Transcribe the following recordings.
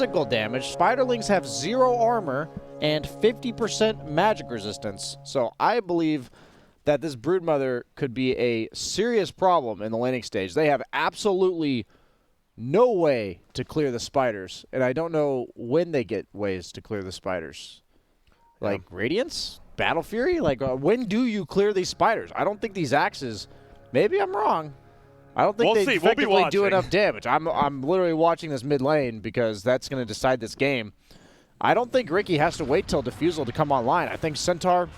physical damage. Spiderlings have 0 armor and 50% magic resistance. So I believe that this Broodmother could be a serious problem in the laning stage. They have absolutely no way to clear the spiders, and I don't know when they get ways to clear the spiders. Like Radiance? Battle Fury? Like, when do you clear these spiders? I don't think these axes, maybe I'm wrong. I don't think they effectively do enough damage. I'm literally watching this mid lane because that's going to decide this game. I don't think Ricky has to wait till Diffusal to come online. I think Centaur,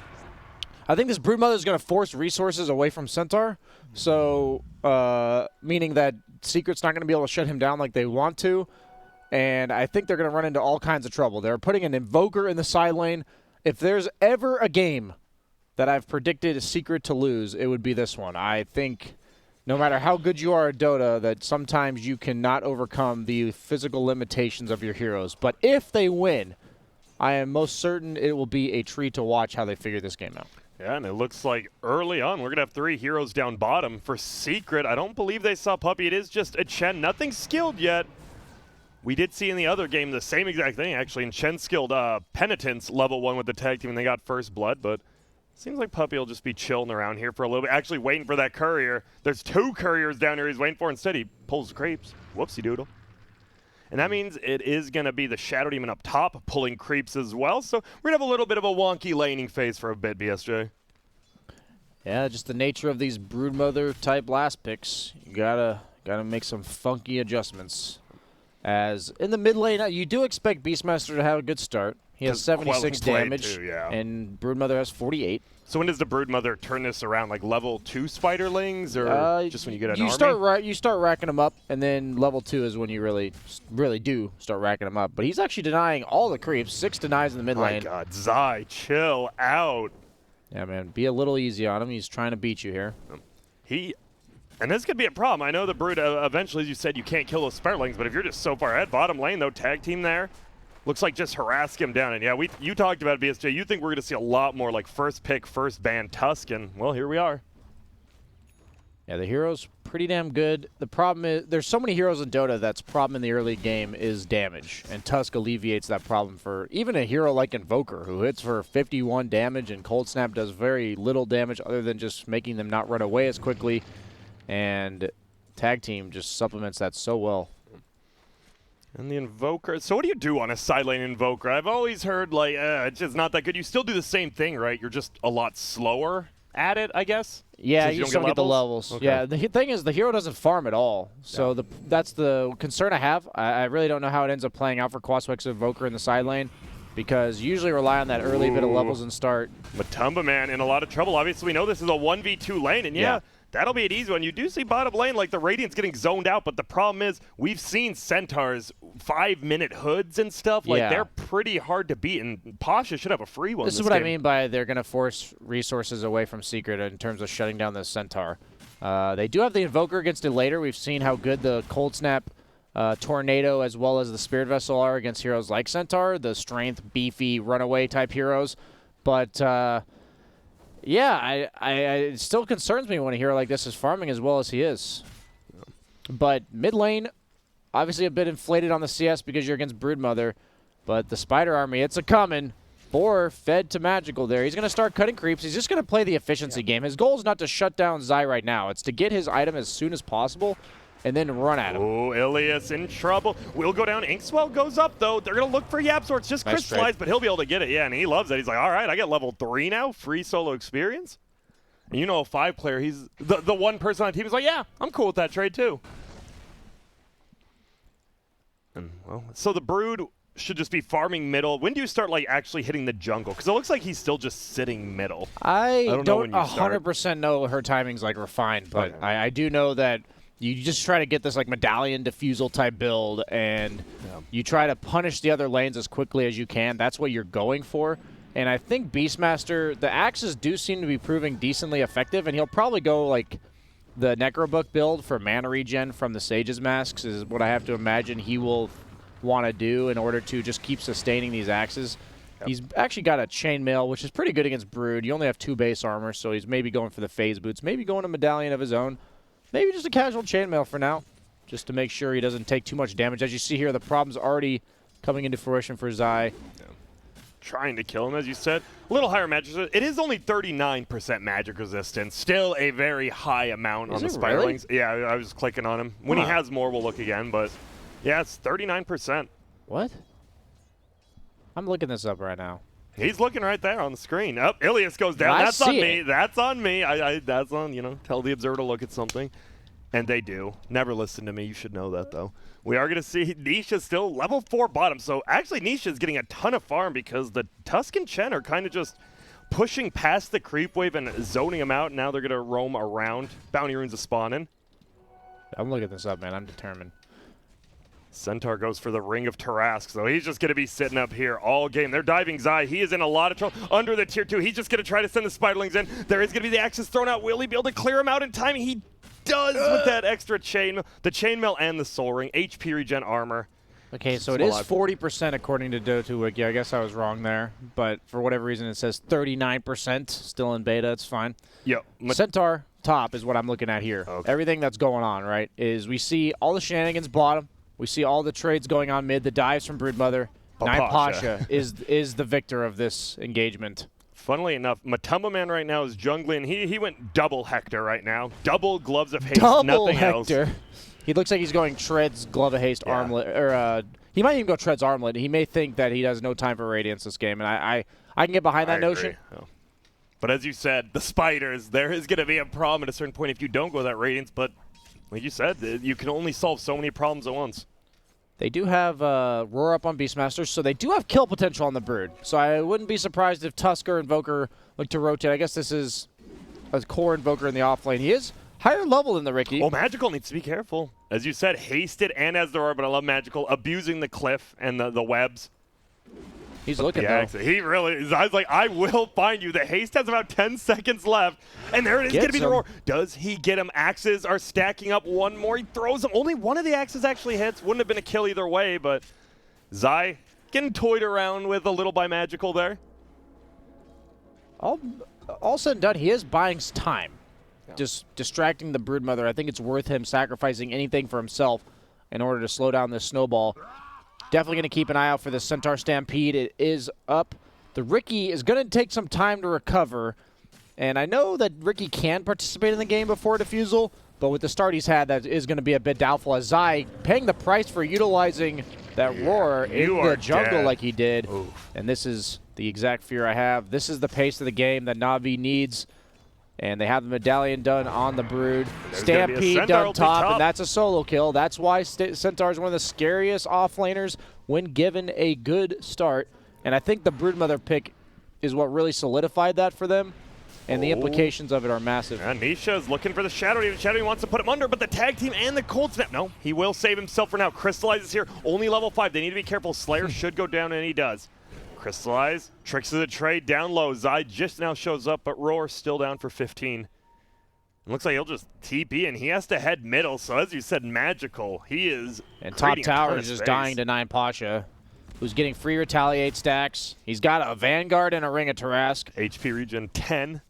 I think this Broodmother is going to force resources away from Centaur, so meaning that Secret's not going to be able to shut him down like they want to, and I think they're going to run into all kinds of trouble. They're putting an Invoker in the side lane. If there's ever a game that I've predicted a Secret to lose, it would be this one. I think no matter how good you are at Dota, that sometimes you cannot overcome the physical limitations of your heroes. But if they win, I am most certain it will be a treat to watch how they figure this game out. Yeah, and it looks like early on we're going to have 3 heroes down bottom. For Secret, I don't believe they saw Puppey. It is just a Chen. Nothing skilled yet. We did see in the other game the same exact thing, actually, and Chen skilled Penitence level 1 with the tag team, and they got first blood, but it seems like Puppey will just be chilling around here for a little bit, actually waiting for that courier. There's 2 couriers down here he's waiting for. Instead, he pulls creeps. Whoopsie doodle. And that means it is going to be the Shadow Demon up top pulling creeps as well, so we're going to have a little bit of a wonky laning phase for a bit, BSJ. Yeah, just the nature of these Broodmother type last picks. You gotta make some funky adjustments. As in the mid lane, you do expect Beastmaster to have a good start. He has 76 damage, and Broodmother has 48. So when does the Broodmother turn this around, like level 2 Spiderlings, or just when you get an army? You start racking them up, and then level 2 is when you really do start racking them up. But he's actually denying all the creeps. 6 denies in the mid lane. My God, Zai, chill out. Yeah, man, be a little easy on him. He's trying to beat you here. And this could be a problem. I know the Brood, eventually, as you said, you can't kill those Spiderlings, but if you're just so far ahead, bottom lane, though, tag team there, looks like just harass him down. And yeah, you talked about it, BSJ. You think we're going to see a lot more like first pick, first ban Tusk, and well, here we are. Yeah, the hero's pretty damn good. The problem is there's so many heroes in Dota that's problem in the early game is damage, and Tusk alleviates that problem for even a hero like Invoker, who hits for 51 damage, and Cold Snap does very little damage other than just making them not run away as quickly. And tag team just supplements that so well. And the Invoker. So what do you do on a side lane Invoker? I've always heard, like, it's just not that good. You still do the same thing, right? You're just a lot slower at it, I guess? Yeah, you just don't get the levels. Okay. Yeah, the thing is, the hero doesn't farm at all. So that's the concern I have. I really don't know how it ends up playing out for Quaswex Invoker in the side lane, because you usually rely on that early bit of levels and start. Matumba, man, in a lot of trouble. Obviously, we know this is a 1v2 lane, and yeah. That'll be an easy one. You do see bottom lane, like the Radiant's getting zoned out, but the problem is we've seen Centaurs 5-minute hoods and stuff. Like, they're pretty hard to beat, and Pasha should have a free one. This is what I mean by they're going to force resources away from Secret in terms of shutting down the Centaur. They do have the Invoker against it later. We've seen how good the Cold Snap, Tornado, as well as the Spirit Vessel are against heroes like Centaur, the strength, beefy, runaway type heroes. But yeah, it still concerns me when a hero like this is farming as well as he is. But mid lane, obviously a bit inflated on the CS because you're against Broodmother. But the Spider Army, it's a-coming. 4 fed to Magical there. He's going to start cutting creeps. He's just going to play the efficiency game. His goal is not to shut down Zai right now. It's to get his item as soon as possible and then run at him. Oh, Ilias in trouble. Will go down. Inkswell goes up, though. They're going to look for Yap, so it's just crystallized, but he'll be able to get it. Yeah, and he loves it. He's like, all right, I get level 3 now. Free solo experience. And you know, a 5-player, he's the one person on the team is like, yeah, I'm cool with that trade, too. And, well, so the Brood should just be farming middle. When do you start, like, actually hitting the jungle? Because it looks like he's still just sitting middle. I don't 100% know her timing's, like, refined, but okay. I do know that you just try to get this like medallion diffusal type build, and you try to punish the other lanes as quickly as you can. That's what you're going for. And I think Beastmaster, the axes do seem to be proving decently effective, and he'll probably go like the Necrobook build for mana regen from the Sage's Masks is what I have to imagine he will want to do in order to just keep sustaining these axes. He's actually got a chainmail, which is pretty good against Brood. You only have 2 base armor, so he's maybe going for the phase boots, maybe going a medallion of his own. Maybe just a casual chainmail for now, just to make sure he doesn't take too much damage. As you see here, the problem's already coming into fruition for Zai. Trying to kill him, as you said. A little higher magic resistance. It is only 39% magic resistance. Still a very high amount on the Spiderlings. Really? Yeah, I was clicking on him. When he has more, we'll look again. But yeah, it's 39%. What? I'm looking this up right now. He's looking right there on the screen. Oh, Ilias goes down. That's on me. That's on me. That's on, you know, tell the observer to look at something. And they do. Never listen to me. You should know that, though. We are going to see Nisha still level 4 bottom. So actually, Nisha is getting a ton of farm because the Tusk and Chen are kind of just pushing past the creep wave and zoning them out. Now they're going to roam around. Bounty runes are spawning. I'm looking this up, man. I'm determined. Centaur goes for the Ring of Tarask, so he's just going to be sitting up here all game. They're diving Zai. He is in a lot of trouble under the tier 2. He's just going to try to send the Spiderlings in. There is going to be the axes thrown out. Will he be able to clear him out in time? He does with that extra chainmail. The chainmail and the soul ring. HP regen armor. Okay, so it is 40% according to Dota2 Wiki. I guess I was wrong there, but for whatever reason it says 39% still in beta. It's fine. Yep. Centaur top is what I'm looking at here. Okay. Everything that's going on, right, is we see all the shenanigans bottom. We see all the trades going on mid, the dives from Broodmother. Nine Pasha is the victor of this engagement. Funnily enough, Matumba Man right now is jungling. He went double Hector right now. Double Gloves of Haste, nothing Hector. else. He looks like he's going Treads, Glove of Haste, Armlet. Or he might even go Treads, Armlet. He may think that he has no time for Radiance this game, and I can get behind that notion. Oh. But as you said, the Spiders, there is going to be a problem at a certain point if you don't go that Radiance, but like you said, you can only solve so many problems at once. They do have Roar up on Beastmasters, so they do have kill potential on the Brood. So I wouldn't be surprised if Tusker Invoker look to rotate. I guess this is a core Invoker in the off lane. He is higher level than the Riki. Well, Magical needs to be careful. As you said, hasted and as the Roar, but I love Magical, abusing the cliff and the webs. He's looking, though. He really is. I was like, I will find you. The haste has about 10 seconds left. And there it is going to be the Roar. Does he get him? Axes are stacking up one more. He throws them. Only one of the axes actually hits. Wouldn't have been a kill either way, but Zai getting toyed around with a little by Magical there. All said and done, he is buying time. Yeah. Just distracting the Broodmother. I think it's worth him sacrificing anything for himself in order to slow down this snowball. Definitely going to keep an eye out for the Centaur Stampede. It is up. The Riki is going to take some time to recover. And I know that Riki can participate in the game before Diffusal, but with the start he's had, that is going to be a bit doubtful. As Zai paying the price for utilizing that Roar in the jungle like he did. Oof. And this is the exact fear I have. This is the pace of the game that Na'Vi needs. And they have the medallion done on the Brood. Stampede done top, and that's a solo kill. That's why Centaur is one of the scariest offlaners when given a good start. And I think the Broodmother pick is what really solidified that for them. And the implications of it are massive. And Nisha is looking for the Shadow. The Shadow wants to put him under, but the tag team and the Cold Snap. No, he will save himself for now. Crystallizes here, only level 5. They need to be careful. Slayer should go down, and he does. Crystallize, tricks of the trade down low. Zai just now shows up, but Roar still down for 15. It looks like he'll just TP, and he has to head middle. So as you said, Magical. He is. And top tower is just dying to 9 Pasha, who's getting free retaliate stacks. He's got a Vanguard and a Ring of Tarask. HP regen 10.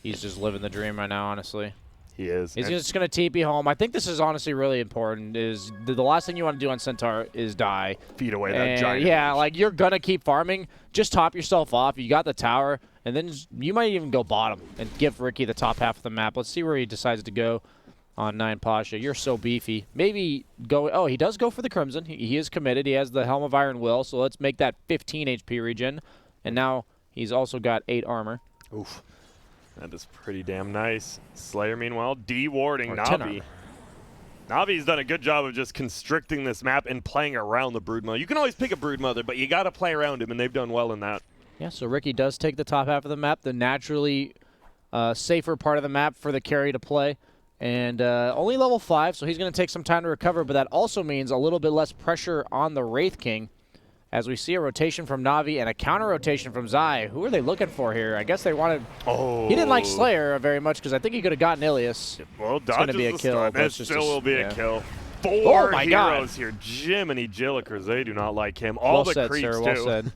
He's just living the dream right now, honestly. He is. He's just going to TP home. I think this is honestly really important. Is the last thing you want to do on Centaur is die. Feed away that giant. Yeah, like you're going to keep farming. Just top yourself off. You got the tower, and then you might even go bottom and give Riki the top half of the map. Let's see where he decides to go on 9 Pasha. You're so beefy. Maybe go. Oh, he does go for the Crimson. He is committed. He has the Helm of Iron Will, so let's make that 15 HP regen. And now he's also got 8 armor. Oof. That is pretty damn nice. Slayer, meanwhile, de-warding Na'Vi. Na'Vi's done a good job of just constricting this map and playing around the Broodmother. You can always pick a Broodmother, but you got to play around him, and they've done well in that. Yeah, so Riki does take the top half of the map, the naturally safer part of the map for the carry to play. And only level 5, so he's going to take some time to recover, but that also means a little bit less pressure on the Wraith King. As we see a rotation from Na'Vi and a counter rotation from Zai. Who are they looking for here? I guess they wanted... Oh. He didn't like Slayer very much because I think he could have gotten Ilias. Well, it's going to be a kill. It still will be a kill. 4 heroes here. Jiminy Jillikers, they do not like him. All the said, creeps, sir. too. Well said.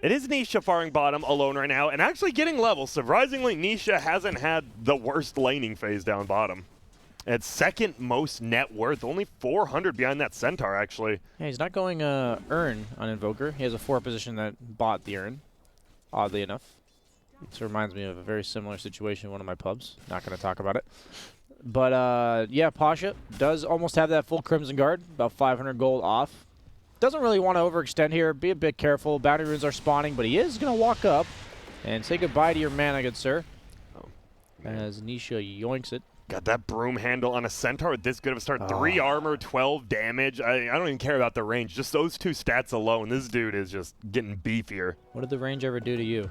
It is Nisha farming bottom alone right now and actually getting levels. Surprisingly, Nisha hasn't had the worst laning phase down bottom. And second most net worth, only 400 behind that Centaur, actually. Yeah, he's not going Urn on Invoker. He has a 4 position that bought the Urn, oddly enough. This reminds me of a very similar situation in one of my pubs. Not going to talk about it. But, yeah, Pasha does almost have that full Crimson Guard, about 500 gold off. Doesn't really want to overextend here. Be a bit careful. Bounty runes are spawning, but he is going to walk up and say goodbye to your mana, good sir. Oh, as Nisha yoinks it. Got that broom handle on a Centaur with this good of a start. 3 armor, 12 damage. I don't even care about the range. Just those 2 stats alone. This dude is just getting beefier. What did the range ever do to you?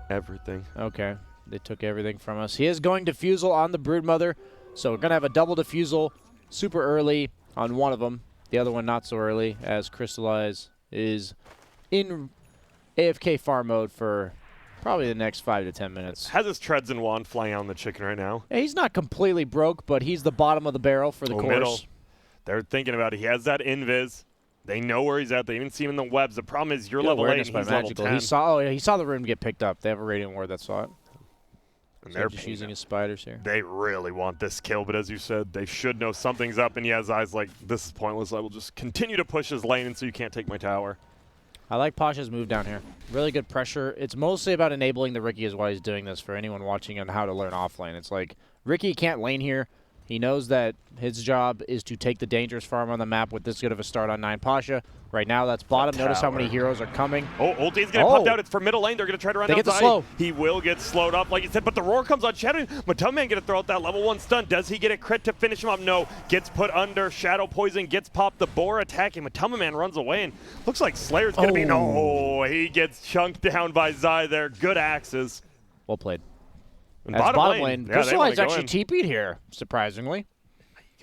Everything. Okay. They took everything from us. He is going Diffusal on the Broodmother. So we're going to have a double Diffusal super early on one of them. The other one not so early, as Crystallize is in AFK farm mode for probably the next 5 to 10 minutes. Has his treads and wand flying out on the chicken right now. Yeah, he's not completely broke, but he's the bottom of the barrel for the course. Middle. They're thinking about it. He has that invis. They know where he's at. They even see him in the webs. The problem is you're level 8 and he's level 10. He saw the rune get picked up. They have a Radiant Ward that saw it. And so they're just using his spiders here. They really want this kill, but as you said, they should know something's up, and he has eyes like, this is pointless. I will just continue to push his lane, and so you can't take my tower. I like Pasha's move down here. Really good pressure. It's mostly about enabling the Riki is why he's doing this for anyone watching on how to learn offlane. It's like, Riki can't lane here. He knows that his job is to take the dangerous farm on the map with this good of a start on 9 Pasha. Right now, that's bottom. Notice how many heroes are coming. Oh, ulti's going to pop out. It's for middle lane. They're going to try to run outside. They get the slow. He will get slowed up, like you said, but the roar comes on Shadow. Mattelman going to throw out that level 1 stun. Does he get a crit to finish him up? No. Gets put under. Shadow Poison gets popped. The boar attacking. Mattelman runs away, and looks like Slayer's going to be... No, he gets chunked down by Zai there. Good axes. Well played. And bottom lane. Yeah, Crystallize actually TP'd here, surprisingly.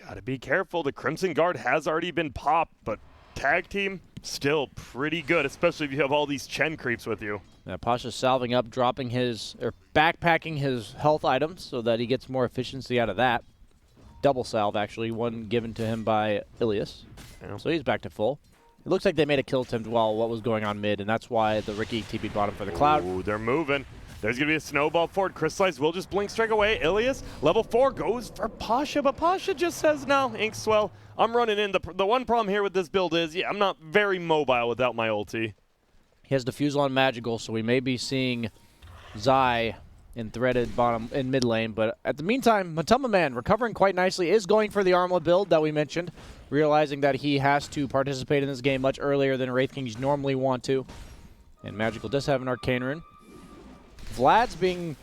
Gotta be careful. The Crimson Guard has already been popped, but tag team still pretty good, especially if you have all these Chen creeps with you. Yeah, Pasha's salving up, dropping backpacking his health items so that he gets more efficiency out of that. Double salve, actually, one given to him by Ilias. Yeah. So he's back to full. It looks like they made a kill attempt while what was going on mid, and that's why the Riki TP bottom for the Cloud. Ooh, they're moving. There's going to be a snowball forward. Crystallize will just blink strike away. Ilias, level 4, goes for Pasha, but Pasha just says, no, Inkswell, I'm running in. The one problem here with this build is, yeah, I'm not very mobile without my ulti. He has Diffusal on Magical, so we may be seeing Zai in threaded bottom in mid lane. But at the meantime, Mattelman, recovering quite nicely, is going for the Armlet build that we mentioned, realizing that he has to participate in this game much earlier than Wraith Kings normally want to. And Magical does have an Arcane Rune. Vlad's being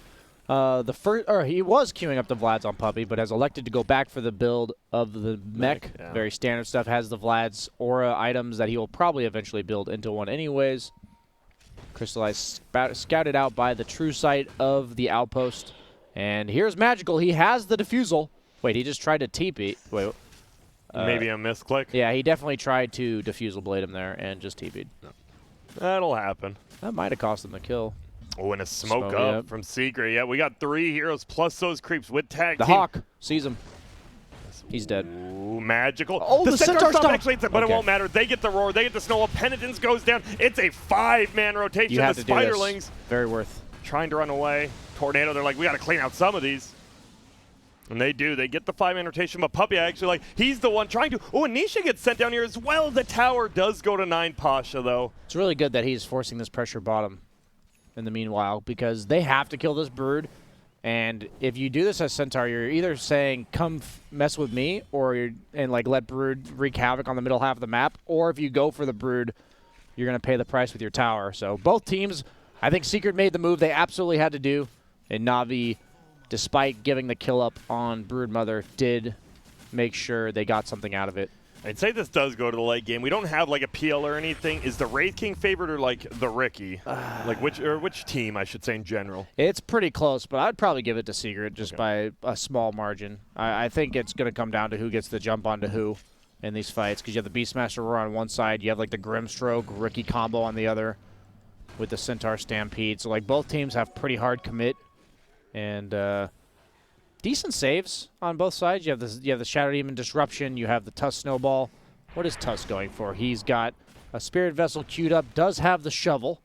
the first, or he was queuing up the Vlads on Puppey, but has elected to go back for the build of the mech. Yeah. Very standard stuff. Has the Vlad's aura items that he will probably eventually build into one anyways. Crystallize scouted out by the true sight of the outpost. And here's Magical. He has the Diffusal. Wait, he just tried to TP. Wait. Maybe a misclick? Yeah, he definitely tried to Diffusal Blade him there and just TP'd. No. That'll happen. That might have cost him the kill. Oh, and a smoke up yep. from Secret. Yeah, we got 3 heroes plus those creeps with tag team. The Hawk sees him. He's dead. Ooh, Magical. Oh, the Centaur stop. Actually, but it won't matter. They get the roar. They get the snow. Penitence goes down. It's a 5-man rotation. You have the to Spiderlings. Do this. Very worth. Trying to run away. Tornado, they're like, we got to clean out some of these. And they do. They get the 5-man rotation, but Puppey actually, like, he's the one trying to. Oh, and Nisha gets sent down here as well. The tower does go to 9 Pasha, though. It's really good that he's forcing this pressure bottom in the meanwhile, because they have to kill this Brood. And if you do this as Centaur, you're either saying, come mess with me, or like let Brood wreak havoc on the middle half of the map, or if you go for the Brood, you're going to pay the price with your tower. So both teams, I think Secret made the move they absolutely had to do, and Na'Vi, despite giving the kill up on Broodmother, did make sure they got something out of it. I'd say this does go to the late game. We don't have like a PL or anything. Is the Wraith King favored or like the Riki? Like which team, I should say, in general? It's pretty close, but I'd probably give it to Secret just by a small margin. I think it's going to come down to who gets the jump onto who in these fights, because you have the Beastmaster Roar on one side, you have like the Grimstroke Riki combo on the other with the Centaur Stampede. So like both teams have pretty hard commit and decent saves on both sides. You have the Shadow Demon Disruption. You have the Tusk Snowball. What is Tusk going for? He's got a Spirit Vessel queued up. Does have the Shovel.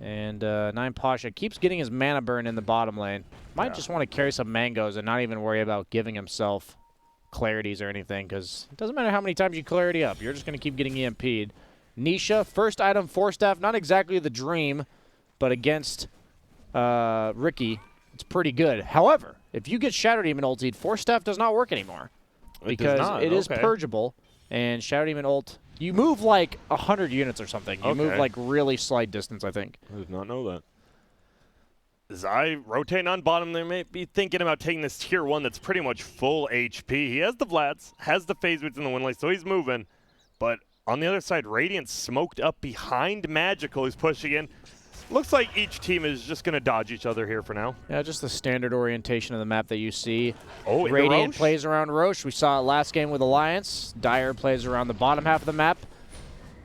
And 9 Pasha keeps getting his mana burn in the bottom lane. Might just want to carry some mangoes and not even worry about giving himself clarities or anything, because it doesn't matter how many times you clarity up. You're just going to keep getting EMP'd. Nisha, first item, 4-staff, not exactly the dream, but against Ricky, it's pretty good. However, if you get Shadow Demon ultied, 4-staff does not work anymore because it is purgeable, and Shadow Demon ult, you move like 100 units or something. You move like really slight distance, I think. I did not know that. Zai rotating on bottom. They may be thinking about taking this tier 1 that's pretty much full HP. He has the Vlads, has the phase boots in the win lane, so he's moving. But on the other side, Radiant smoked up behind Magical, who's pushing in. Looks like each team is just going to dodge each other here for now. Yeah, just the standard orientation of the map that you see. Oh, Radiant plays around Roche. We saw it last game with Alliance. Dire plays around the bottom half of the map.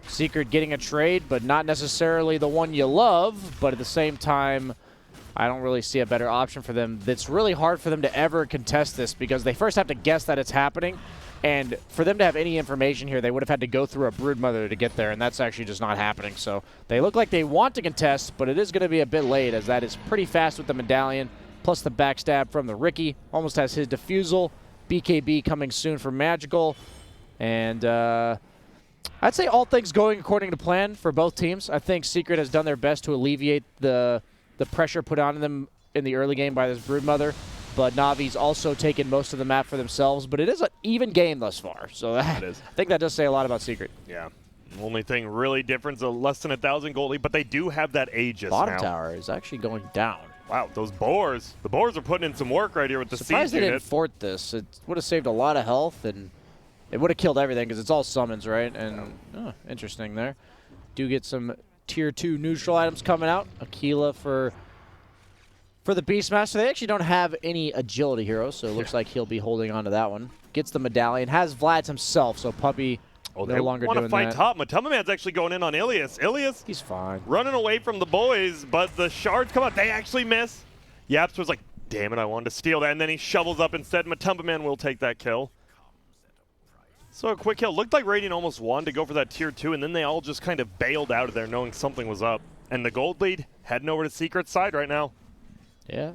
Secret getting a trade, but not necessarily the one you love. But at the same time, I don't really see a better option for them. It's really hard for them to ever contest this because they first have to guess that it's happening. And for them to have any information here, they would have had to go through a Broodmother to get there, and that's actually just not happening. So they look like they want to contest, but it is going to be a bit late as that is pretty fast with the Medallion, plus the backstab from the Ricky. Almost has his defusal. BKB coming soon for Magical. And I'd say all things going according to plan for both teams. I think Secret has done their best to alleviate the pressure put on them in the early game by this Broodmother. But Navi's also taken most of the map for themselves. But it is an even game thus far. So I think that does say a lot about Secret. Yeah. The only thing really different is a less than 1,000 gold lead, but they do have that Aegis Bottom now. tower is actually going down. Wow, those boars. The boars are putting in some work right here with the siege Surprised they unit. didn't fort this. It would have saved a lot of health, and it would have killed everything because it's all summons, right? And interesting there. Do get some tier 2 neutral items coming out. Aquila for the Beastmaster. They actually don't have any agility heroes, so it looks like he'll be holding on to that one. Gets the Medallion. Has Vlad's himself, so Puppy no longer doing that. Want to fight top. Matumbaman's actually going in on Ilias. Ilias, he's fine. Running away from the boys, but the shards come out. They actually miss. Yaps was like, damn it, I wanted to steal that, and then he shovels up instead. Matumbaman will take that kill. So a quick kill. Looked like Radiant almost wanted to go for that tier 2, and then they all just kind of bailed out of there knowing something was up. And the gold lead heading over to Secret's side right now. Yeah.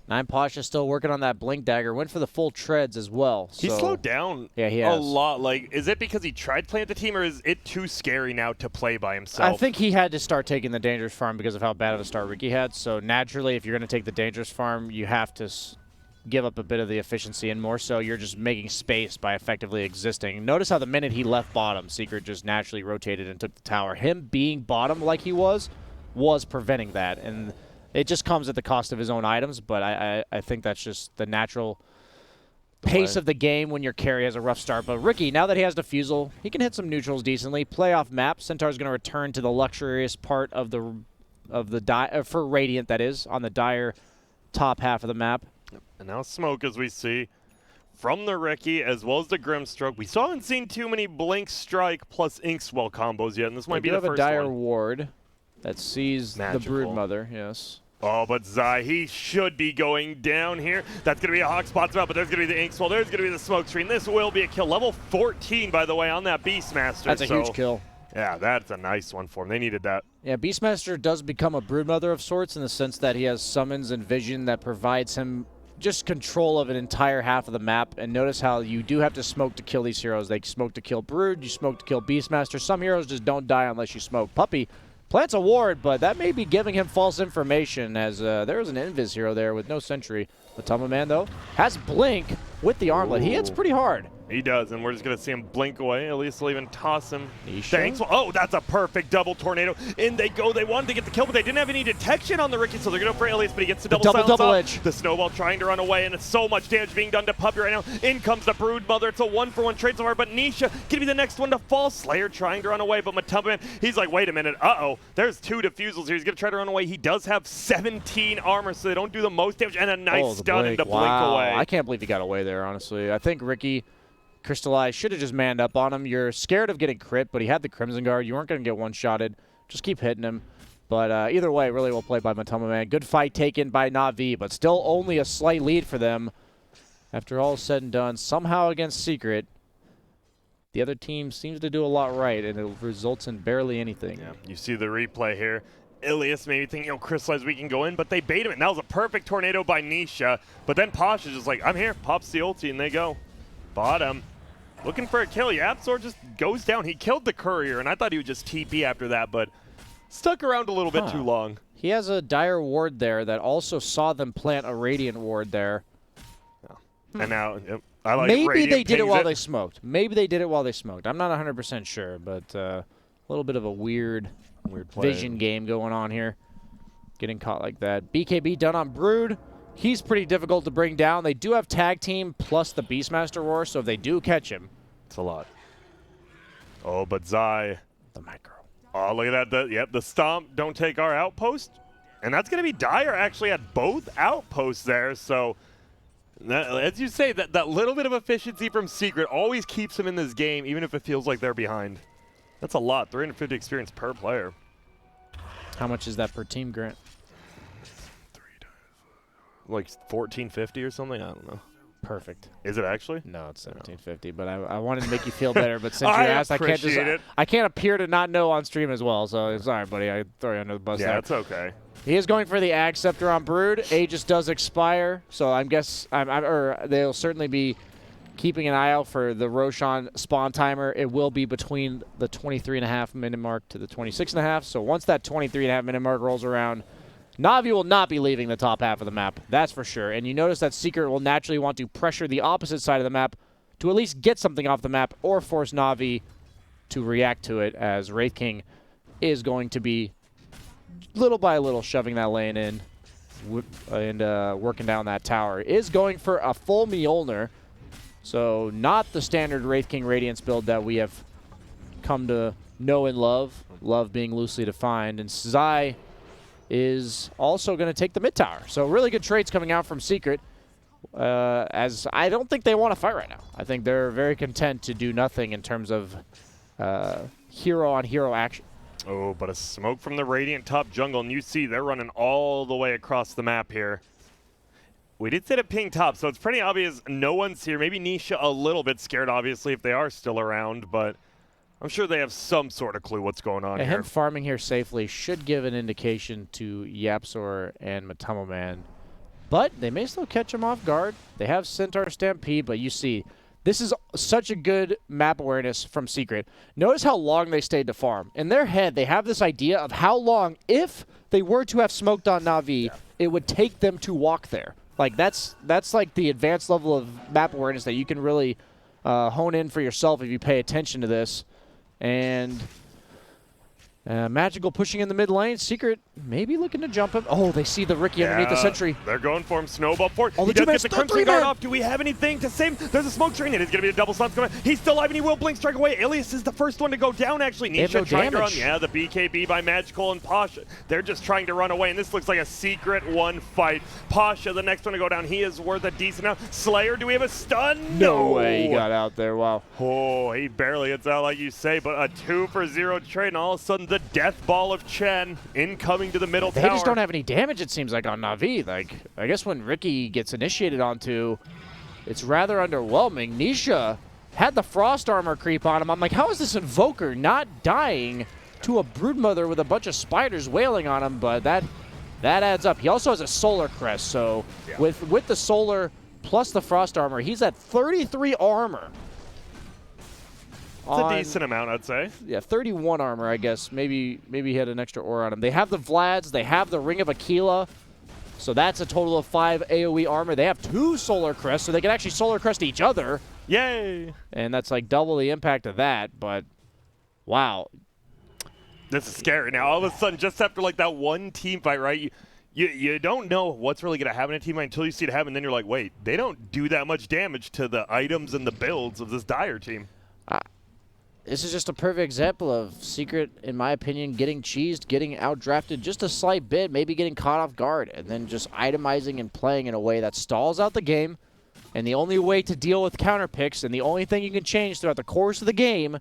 9 Pasha still working on that Blink Dagger. Went for the full treads as well. He slowed down a lot. Like, is it because he tried playing with the team, or is it too scary now to play by himself? I think he had to start taking the dangerous farm because of how bad of a start Ricky had. So naturally, if you're going to take the dangerous farm, you have to give up a bit of the efficiency, and more so you're just making space by effectively existing. Notice how the minute he left bottom, Secret just naturally rotated and took the tower. Him being bottom like he was preventing that, and it just comes at the cost of his own items, but I think that's just the natural pace of the game when your carry has a rough start. But Ricky, now that he has Diffusal, he can hit some neutrals decently. Playoff map, Centaur's going to return to the luxurious part of the for Radiant, that is, on the Dire top half of the map. And now smoke, as we see, from the Ricky as well as the Grimstroke. We still haven't seen too many Blink Strike plus Inkswell combos yet, and this might be the first one. We have a Dire ward that sees the Broodmother, yes. Oh, but Zai, he should be going down here. That's going to be a Hawk Spot spell, but there's going to be the Inkswell. There's going to be the Smoke Screen. This will be a kill. Level 14, by the way, on that Beastmaster. That's a huge kill. Yeah, that's a nice one for him. They needed that. Yeah, Beastmaster does become a Broodmother of sorts in the sense that he has summons and vision that provides him just control of an entire half of the map. And notice how you do have to smoke to kill these heroes. They smoke to kill Brood, you smoke to kill Beastmaster. Some heroes just don't die unless you smoke. Puppy plants a ward, but that may be giving him false information as there is an Invis hero there with no sentry. Matumbaman, though, has Blink with the armlet. He hits pretty hard. He does, and we're just going to see him blink away. At least they'll even toss him. Thanks. Oh, that's a perfect double tornado. In they go. They wanted to get the kill, but they didn't have any detection on the Ricky, so they're going to go for Ilias, but he gets the double edge. The Snowball trying to run away, and it's so much damage being done to Puppy right now. In comes the Broodmother. It's a 1-for-1 trade so far, but Nisha can be the next one to fall. Slayer trying to run away, but Matumbaman, he's like, wait a minute. Uh-oh. There's 2 diffusals here. He's going to try to run away. He does have 17 armor, so they don't do the most damage, and a nice stun into Blink away. I can't believe he got away there, honestly. I think Ricky Crystallize should have just manned up on him. You're scared of getting crit, but he had the Crimson Guard. You weren't going to get one-shotted. Just keep hitting him. But either way, really well played by Matumbaman. Good fight taken by Na'Vi, but still only a slight lead for them. After all is said and done, somehow against Secret, the other team seems to do a lot right, and it results in barely anything. Yeah, you see the replay here. Ilias maybe thinking, Crystallize, we can go in, but they bait him. And that was a perfect tornado by Nisha. But then Pasha's just like, I'm here. Pops the ulti, and they go. Bottom. Looking for a kill. Yapzor just goes down. He killed the courier, and I thought he would just TP after that, but stuck around a little bit too long. He has a Dire ward there that also saw them plant a Radiant ward there. Oh. And now, I like Maybe Radiant they did it pings while they smoked. Maybe they did it while they smoked. I'm not 100% sure, but a little bit of a weird vision game going on here. Getting caught like that. BKB done on Brood. He's pretty difficult to bring down. They do have tag team plus the Beastmaster Roar, so if they do catch him. It's a lot. Oh, but Zai. The micro. Oh, look at that. The stomp, don't take our outpost. And that's going to be Dire actually at both outposts there. So, as you say, that little bit of efficiency from Secret always keeps them in this game, even if it feels like they're behind. That's a lot. 350 experience per player. How much is that per team, Grant? Like 1450 or something? I don't know. Perfect. Is it actually? No, it's 1750. But I wanted to make you feel better. But since you asked, I can't appear to not know on stream as well. So sorry, buddy. I throw you under the bus. Yeah, there. that's okay. He is going for the Ag Scepter on Brood. Aegis does expire, so they'll certainly be keeping an eye out for the Roshan spawn timer. It will be between the 23.5 minute mark to the 26.5. So once that 23.5 minute mark rolls around, Na'Vi will not be leaving the top half of the map, that's for sure. And you notice that Secret will naturally want to pressure the opposite side of the map to at least get something off the map or force Na'Vi to react to it, as Wraith King is going to be little by little shoving that lane in and working down that tower. Is going for a full Mjolnir, so not the standard Wraith King Radiance build that we have come to know and love, love being loosely defined. And Zai is also going to take the mid tower. So really good trades coming out from Secret, as I don't think they want to fight right now. I think they're very content to do nothing in terms of hero-on-hero action. Oh, but a smoke from the Radiant top jungle, and you see they're running all the way across the map here. We did set a ping top, so it's pretty obvious no one's here. Maybe Nisha a little bit scared, obviously, if they are still around, but I'm sure they have some sort of clue what's going on here. Him farming here safely should give an indication to Yapzor and Matamo Man, but they may still catch him off guard. They have Centaur Stampede, but you see, this is such a good map awareness from Secret. Notice how long they stayed to farm. In their head, they have this idea of how long, if they were to have smoked on Na'Vi, it would take them to walk there. Like, that's like the advanced level of map awareness that you can really hone in for yourself if you pay attention to this. And Magical pushing in the mid lane. Secret maybe looking to jump him. Oh, they see the Riki underneath the sentry. They're going for him. Snowball forward. Oh, He does get the Crimson Guard off. Do we have anything to save him? There's a smoke train. It is going to be a double stun coming. He's still alive, and he will blink strike away. Alias is the first one to go down, actually. Nisha trying to run. Yeah, the BKB by Magical and Pasha. They're just trying to run away, and this looks like a Secret one fight. Pasha, the next one to go down. He is worth a decent amount. Slayer, do we have a stun? No way he got out there. Wow. Oh, he barely gets out, like you say, but a 2-for-0 trade, and all of a sudden the death ball of Chen incoming to the middle tower. They just don't have any damage, it seems like, on Na'Vi. Like, I guess when Riki gets initiated onto, it's rather underwhelming. Nisha had the Frost Armor creep on him. I'm like, how is this Invoker not dying to a Broodmother with a bunch of spiders wailing on him? But that adds up. He also has a Solar Crest, so with the Solar plus the Frost Armor, he's at 33 armor. It's a decent amount, I'd say. Yeah, 31 armor, I guess. Maybe he had an extra aura on him. They have the Vlads. They have the Ring of Aquila. So that's a total of 5 AoE armor. They have 2 Solar Crests, so they can actually Solar Crest each other. Yay! And that's like double the impact of that, but wow. This is scary. Now, all of a sudden, just after like that one team fight, right, you don't know what's really going to happen in a team fight until you see it happen, and then you're like, wait, they don't do that much damage to the items and the builds of this Dire team. This is just a perfect example of Secret, in my opinion, getting cheesed, getting outdrafted just a slight bit, maybe getting caught off guard, and then just itemizing and playing in a way that stalls out the game. And the only way to deal with counter picks and the only thing you can change throughout the course of the game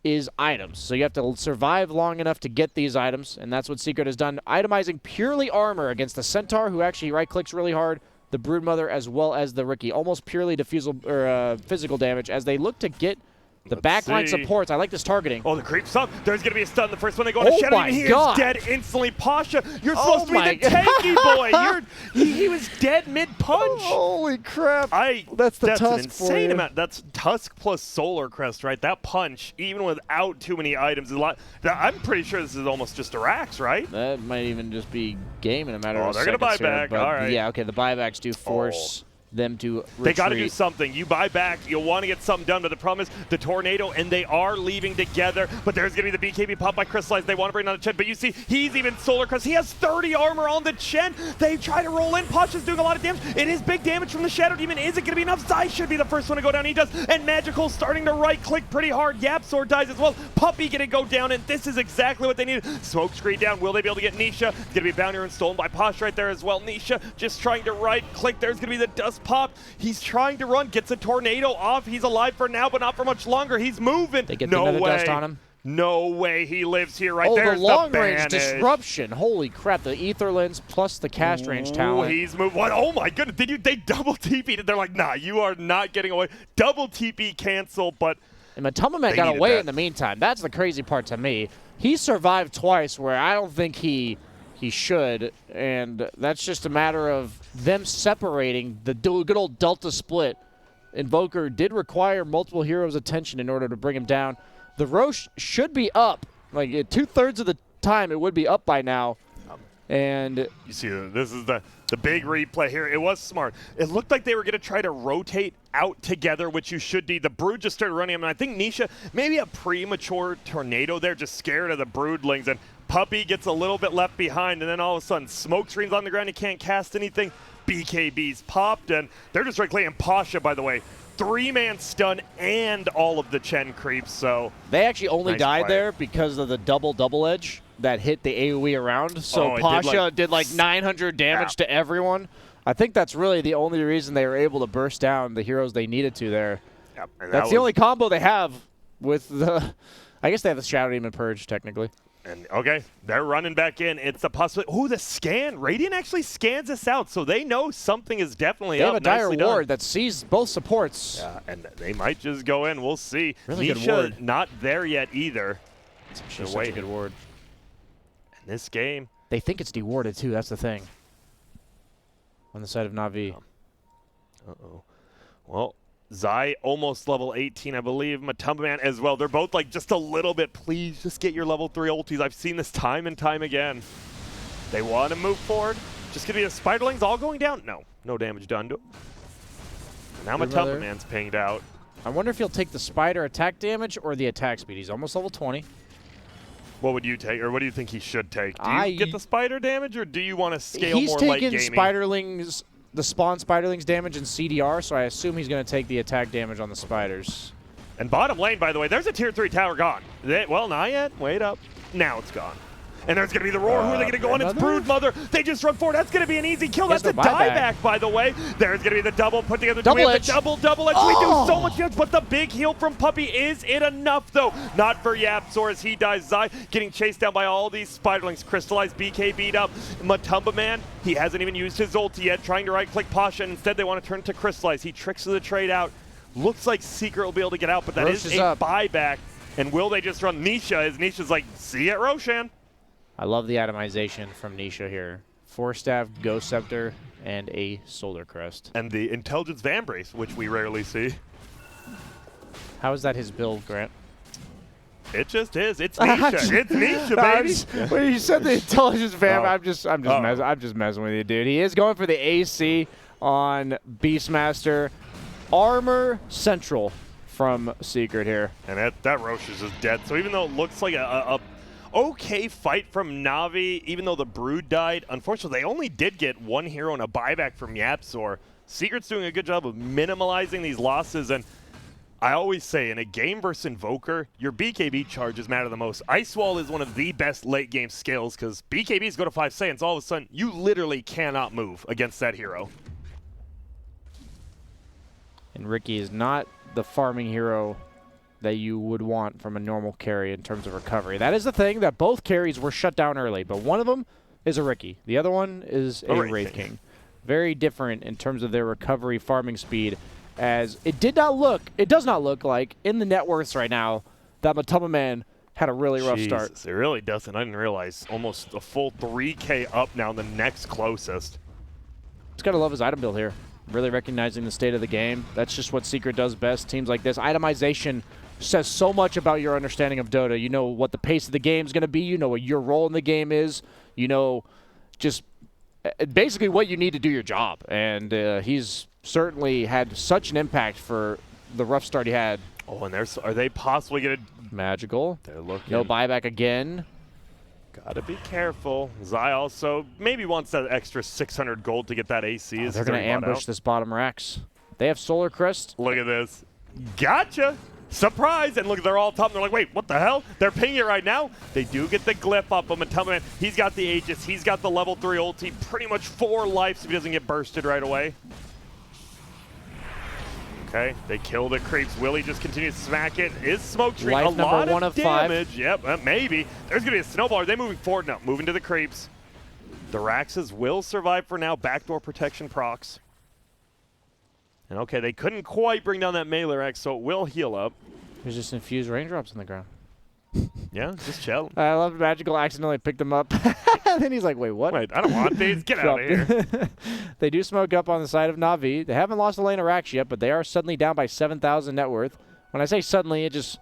is items. So you have to survive long enough to get these items, and that's what Secret has done. Itemizing purely armor against the Centaur, who actually right-clicks really hard, the Broodmother, as well as the Riki. Almost purely physical damage as they look to get The Let's backline see. supports. I like this targeting. Oh, the creep's up. There's going to be a stun. The first one they go Oh to Shadow. my He God. is dead instantly. Pasha, you're Oh supposed to be my the tanky boy. He was dead mid-punch. Holy crap. That's Tusk an for insane you. amount. That's Tusk plus Solar Crest, right? That punch, even without too many items, is a lot. I'm pretty sure this is almost just a Rax, right? That might even just be game in a matter of they're going to buy seconds here, back. but All right. yeah, okay, the buybacks do force them to retreat. They got to do something. You buy back. You'll want to get something done, but the problem is the Tornado, and they are leaving together. But there's going to be the BKB pop by Crystallize. They want to bring down the Chen, but you see, he's even Solar Crest. He has 30 armor on the Chen. They try to roll in. Pasha's doing a lot of damage. It is big damage from the Shadow Demon. Is it going to be enough? Zai should be the first one to go down. He does. And Magical starting to right-click pretty hard. Yapzor dies as well. Puppey going to go down, and this is exactly what they need. Smoke screen down. Will they be able to get Nisha? It's going to be Bounty and stolen by Pasha right there as well. Nisha just trying to right-click. There's going to be the dust pop. He's trying to run, gets a tornado off. He's alive for now, but not for much longer. He's moving. They get no another way. dust on him. No way he lives here. Right oh, there's the long range Banish. disruption. Holy crap, the ether lens plus the cast range talent. He's moved. What? Oh my goodness. They double TP'd. They're like, nah, you are not getting away. Double TP cancel, but And Matumbaman got away in the meantime. That's the crazy part to me. He survived twice where I don't think he should, and that's just a matter of them separating the good old Delta split. Invoker did require multiple heroes' attention in order to bring him down. The Roche should be up. Like 2/3 of the time, it would be up by now. And you see, this is the big replay here. It was smart. It looked like they were going to try to rotate out together, which you should do. The Brood just started running him, and I think Nisha, maybe a premature tornado there, just scared of the Broodlings, and Puppey gets a little bit left behind, and then all of a sudden, smoke screens on the ground. He can't cast anything. BKB's popped, and they're just right-clicking Pasha, by the way. 3-man stun and all of the Chen creeps, so. They actually only nice died play. there because of the double edge that hit the AoE around. So Pasha did like 900 damage to everyone. I think that's really the only reason they were able to burst down the heroes they needed to there. Yep, that's the only combo they have with the. I guess they have the Shadow Demon Purge technically. And okay, they're running back in. It's a possibility. Oh, the scan. Radiant actually scans us out, so they know something is definitely up. up. They have a dire ward that sees both supports. Yeah, and they might just go in. We'll see. Really Nisha good ward. Not there yet either. It's actually such a good ward. In this game. They think it's dewarded too. That's the thing. On the side of Na'Vi. Uh-oh. Well, Zai almost level 18, I believe. Matumbaman as well. They're both like just a little bit. Please just get your level 3 ultis. I've seen this time and time again. They want to move forward. Just going to be the Spiderlings all going down. No damage done to him. Now Matumbaman's pinged out. I wonder if he'll take the spider attack damage or the attack speed. He's almost level 20. What would you take, or what do you think he should take? Do you get the spider damage, or do you want to scale more late gaming? He's taking Spiderlings, the spawn Spiderlings damage in CDR, so I assume he's going to take the attack damage on the spiders. And bottom lane, by the way, there's a tier 3 tower gone. Well, not yet. Wait up. Now it's gone. And there's going to be the Roar. Who are they going to go on? It's Broodmother. They just run forward. That's going to be an easy kill. That's a dieback, by the way. There's going to be the double put together. Double edge. Double edge. We do so much damage, but the big heal from Puppey, is it enough, though? Not for Yapzor as he dies. Zai getting chased down by all these Spiderlings. Crystallized BK beat up. Matumbaman, he hasn't even used his ulti yet, trying to right-click Pasha, and instead they want to turn to Crystallize. He tricks the trade out. Looks like Secret will be able to get out, but that is a buyback. And will they just run Nisha, as Nisha's like, see you at Roshan. I love the atomization from Nisha here. 4-staff, Ghost Scepter, and a Solar Crest. And the Intelligence Vambrace, which we rarely see. How is that his build, Grant? It just is. It's Nisha. It's Nisha, baby. When you said the Intelligence Vam, I'm just messing with you, dude. He is going for the AC on Beastmaster. Armor Central from Secret here. And that Roche is just dead. So even though it looks like a okay fight from Na'Vi, even though the Brood died, unfortunately they only did get one hero and a buyback from Yapzor. Secret's doing a good job of minimalizing these losses, and I always say in a game versus Invoker, your BKB charges matter the most. Ice Wall is one of the best late game skills because BKBs go to 5 seconds, all of a sudden you literally cannot move against that hero. And Ricky is not the farming hero that you would want from a normal carry in terms of recovery. That is the thing, that both carries were shut down early, but one of them is a Ricky. The other one is a Wraith King. Very different in terms of their recovery farming speed. as it does not look like in the net worths right now that Matoma Man had a really rough start. It really doesn't. I didn't realize almost a full 3K up now, the next closest. Just gotta love his item build here. Really recognizing the state of the game. That's just what Secret does best. Teams like this, itemization says so much about your understanding of Dota. You know what the pace of the game is going to be. You know what your role in the game is. You know just basically what you need to do your job. And he's certainly had such an impact for the rough start he had. Oh, and are they possibly going to... Magical. They're looking. No buyback again. Gotta be careful. Zai also maybe wants that extra 600 gold to get that AC. They're going to ambush this bottom Rex. They have Solar Crest. Look at this. Gotcha. Surprise. And look, they're all top. They're like, wait, what the hell? They're pinging it right now. They do get the glyph up. But Matoma Man, he's got the Aegis. He's got the level 3 ulti. Pretty much 4 lives if he doesn't get bursted right away. Okay, they kill the creeps. Willie just continues to smack it. Is Smoke Tree a lot of damage? 5. Yep, maybe. There's going to be a snowball. Are they moving forward now? Moving to the creeps. The Raxes will survive for now. Backdoor protection procs. And okay, they couldn't quite bring down that melee Rax, so it will heal up. There's just infused raindrops on the ground. Yeah, just chill. I love Magical accidentally picked them up. And then he's like, wait, what? Wait, I don't want these. Get out of here. They do smoke up on the side of Na'Vi. They haven't lost a lane of Rax yet, but they are suddenly down by 7,000 net worth. When I say suddenly, it just...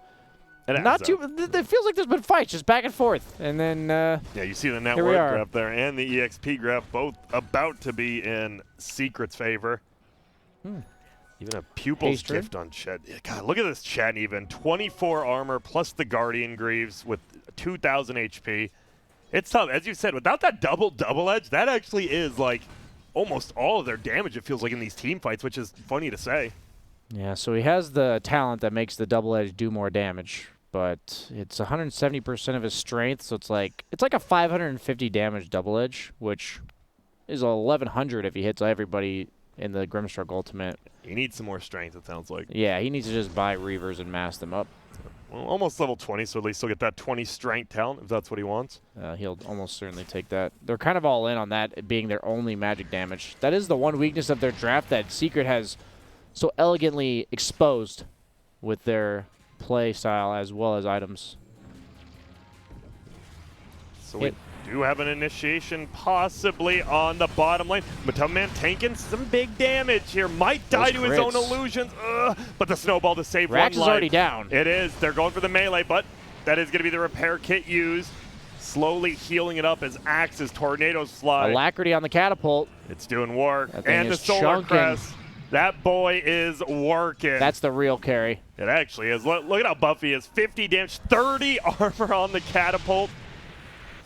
It feels like there's been fights, just back and forth. And then... yeah, you see the net worth graph there and the EXP graph both about to be in Secret's favor. Even a pupil's gift on Chet. God, look at this Chet even. 24 armor plus the Guardian Greaves with 2,000 HP. It's tough. As you said, without that double edge, that actually is like almost all of their damage, it feels like, in these team fights, which is funny to say. Yeah, so he has the talent that makes the double edge do more damage, but it's 170% of his strength, so it's like a 550 damage double edge, which is 1,100 if he hits everybody in the Grimstroke Ultimate. He needs some more strength, it sounds like. Yeah, he needs to just buy Reavers and mass them up. Well, almost level 20, so at least he'll get that 20 strength talent if that's what he wants. He'll almost certainly take that. They're kind of all in on that being their only magic damage. That is the one weakness of their draft that Secret has so elegantly exposed with their play style as well as items. So we do have an initiation possibly on the bottom lane. Matoma Man tanking some big damage here. Might die to his own illusions. But the snowball to save Rax one is life. already down. It is. They're going for the melee, but that is going to be the repair kit used. Slowly healing it up as axes, tornadoes fly. Alacrity on the catapult. It's doing work. And the solar crest. That boy is working. That's the real carry. It actually is. Look at how buff he is. 50 damage, 30 armor on the catapult.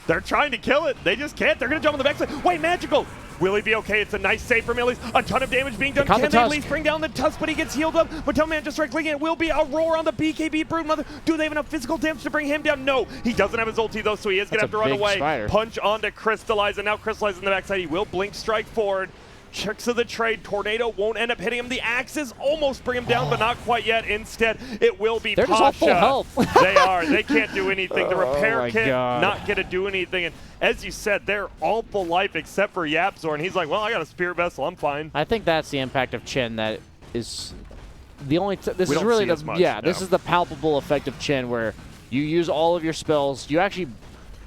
They're trying to kill it. They just can't. They're going to jump on the backside. Wait, Magical. Will he be okay? It's a nice save from Illy's. A ton of damage being done. Can they at least bring down the Tusk, but he gets healed up. Matoma Man just right-clicking. It will be a roar on the BKB Broodmother. Do they have enough physical damage to bring him down? No. He doesn't have his ulti, though, so he is going to have to run away. Spider. Punch onto Crystallize, and now Crystallize in the backside. He will blink strike forward. Tricks of the trade. Tornado won't end up hitting him. The axes almost bring him down, but not quite yet. Instead, it will be They're Pasha. Just all full health. They are. They can't do anything. The repair kit God. not going to do anything. And as you said, they're all full life except for Yapzor, and he's like, well, I got a Spirit Vessel. I'm fine. I think that's the impact of Chen that is the only... this is really the... this is the palpable effect of Chen where you use all of your spells. You actually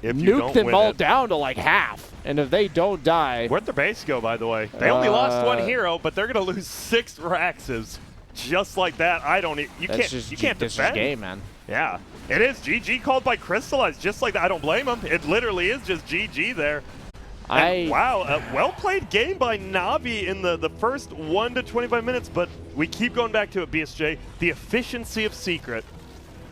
nuke them all down to like half. And if they don't die... Where'd their base go, by the way? They only lost one hero, but they're going to lose 6 Raxes. Just like that. You can't defend. This is game, man. Yeah. It is GG called by Crystallize, just like that. I don't blame him. It literally is just GG there. Wow, a well-played game by Na'Vi in the first 1 to 25 minutes, but we keep going back to it, BSJ. The efficiency of Secret.